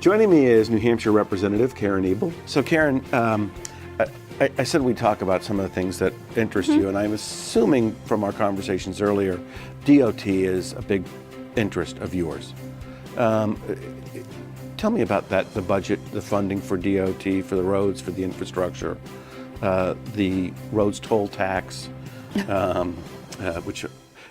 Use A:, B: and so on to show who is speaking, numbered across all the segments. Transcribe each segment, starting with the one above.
A: Joining me is New Hampshire Representative Karen Ebel. So Karen, I said we'd talk about some of the things that interest you, and I'm assuming from our conversations earlier, DOT is a big interest of yours. Tell me about that, the budget, the funding for DOT, for the roads, for the infrastructure, the roads toll tax, which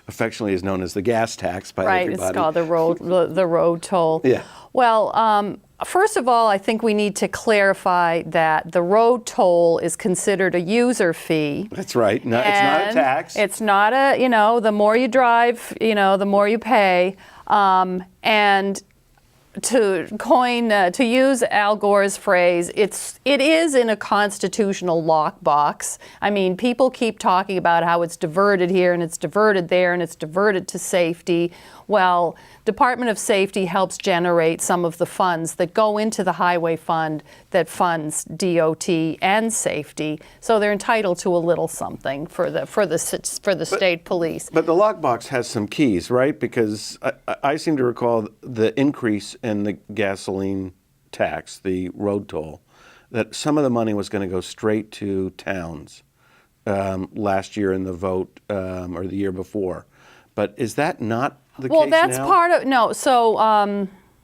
A: affectionately is known as the gas tax by everybody.
B: Right, it's called the road toll.
A: Yeah.
B: Well, first of all, I think we need to clarify that the road toll is considered a user fee.
A: That's right. No, it's not a tax.
B: It's not a, the more you drive, the more you pay. And to use Al Gore's phrase, it is in a constitutional lockbox. I mean, people keep talking about how it's diverted here and it's diverted there and it's diverted to safety. Well, Department of Safety helps generate some of the funds that go into the highway fund that funds DOT and safety. So they're entitled to a little something for the state police.
A: But the lockbox has some keys, right? Because I seem to recall the increase in the gasoline tax, the road toll, that some of the money was going to go straight to towns last year in the vote or the year before. But is that not the case now?
B: Well, that's part of, no, so...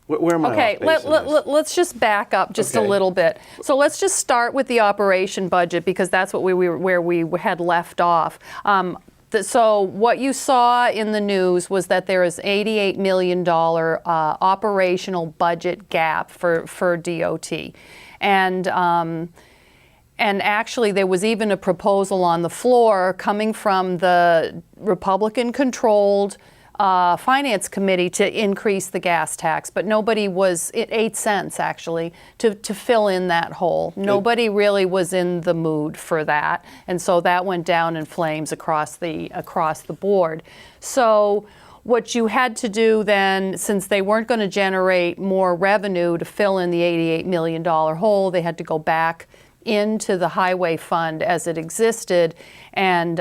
A: Where am I
B: okay,
A: off base
B: let's just back up just a little bit. So let's just start with the operation budget because that's what where we had left off. So what you saw in the news was that there is $88 million operational budget gap for DOT. And actually, there was even a proposal on the floor coming from the Republican-controlled Finance Committee to increase the gas tax, but nobody was, 8 cents actually, to fill in that hole. Nobody really was in the mood for that, and so that went down in flames across the board. So what you had to do then, since they weren't going to generate more revenue to fill in the $88 million hole, they had to go back into the highway fund as it existed, and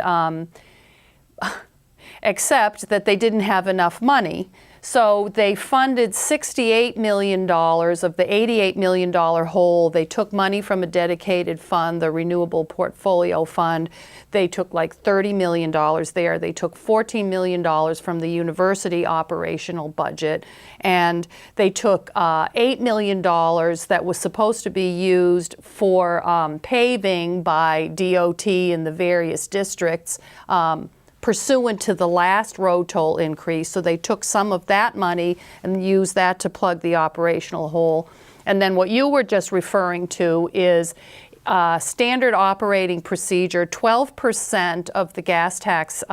B: except that they didn't have enough money. So they funded $68 million of the $88 million hole. They took money from a dedicated fund, the Renewable Portfolio Fund. They took like $30 million there. They took $14 million from the university operational budget. And they took $8 million that was supposed to be used for paving by DOT in the various districts, pursuant to the last road toll increase. So they took some of that money and used that to plug the operational hole. And then what you were just referring to is standard operating procedure. 12% of the gas tax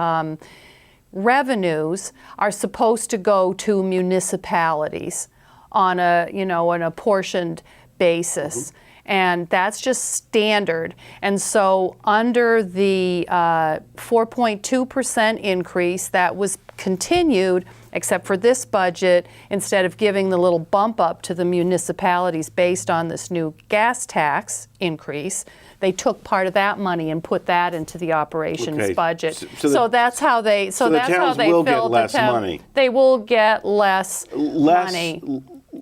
B: revenues are supposed to go to municipalities on an apportioned basis. And that's just standard. And so under the 4.2% increase that was continued, except for this budget, instead of giving the little bump up to the municipalities based on this new gas tax increase, they took part of that money and put that into the operations budget. So that's how they. So that's how they
A: will get less money.
B: They will get less money.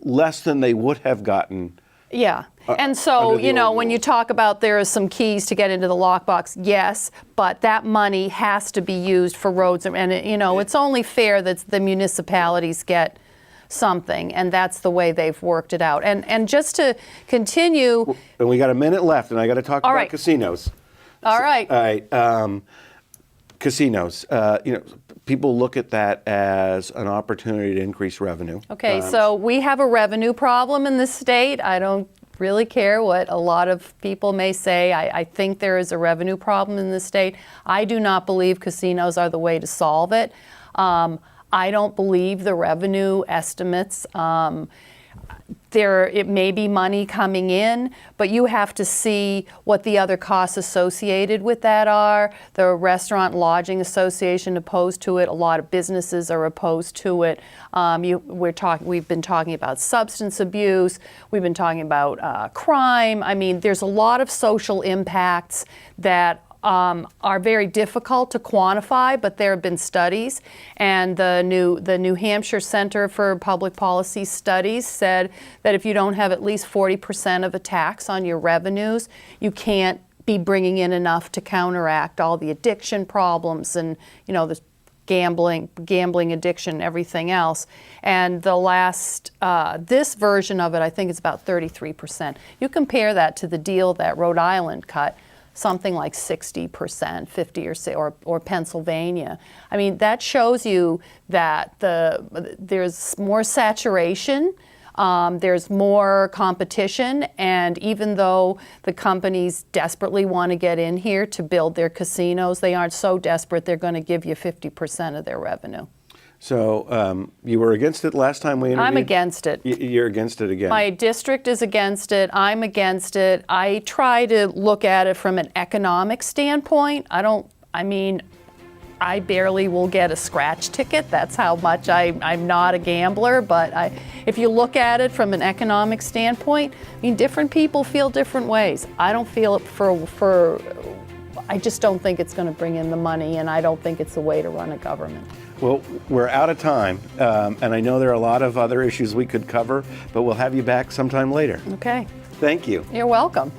A: Less than they would have gotten.
B: Yeah. And so, when you talk about there are some keys to get into the lockbox, yes, but that money has to be used for roads. And, it's only fair that the municipalities get something, and that's the way they've worked it out. And just to continue.
A: And we got a minute left, and I got to talk about casinos.
B: All right.
A: All right. Casinos. People look at that as an opportunity to increase revenue.
B: Okay, so we have a revenue problem in this state. I don't really care what a lot of people may say. I think there is a revenue problem in this state. I do not believe casinos are the way to solve it. I don't believe the revenue estimates. It may be money coming in, but you have to see what the other costs associated with that are. The Restaurant Lodging Association opposed to it. A lot of businesses are opposed to it. We've been talking about substance abuse. We've been talking about crime. I mean, there's a lot of social impacts that are very difficult to quantify, but there have been studies, and the New Hampshire Center for Public Policy Studies said that if you don't have at least 40% of a tax on your revenues, you can't be bringing in enough to counteract all the addiction problems and, the gambling addiction, everything else. And the last, this version of it, I think it's about 33%. You compare that to the deal that Rhode Island cut, something like 60%, 50 or Pennsylvania. I mean, that shows you that there's more saturation. There's more competition, and even though the companies desperately want to get in here to build their casinos, they aren't so desperate they're going to give you 50% of their revenue.
A: So you were against it last time we interviewed?
B: I'm against it.
A: You're against it again?
B: My district is against it. I'm against it. I try to look at it from an economic standpoint. I barely will get a scratch ticket. That's how much I'm not a gambler. But if you look at it from an economic standpoint, different people feel different ways. I don't feel it I just don't think it's going to bring in the money, and I don't think it's the way to run a government.
A: Well, we're out of time, and I know there are a lot of other issues we could cover, but we'll have you back sometime later.
B: Okay.
A: Thank you.
B: You're welcome.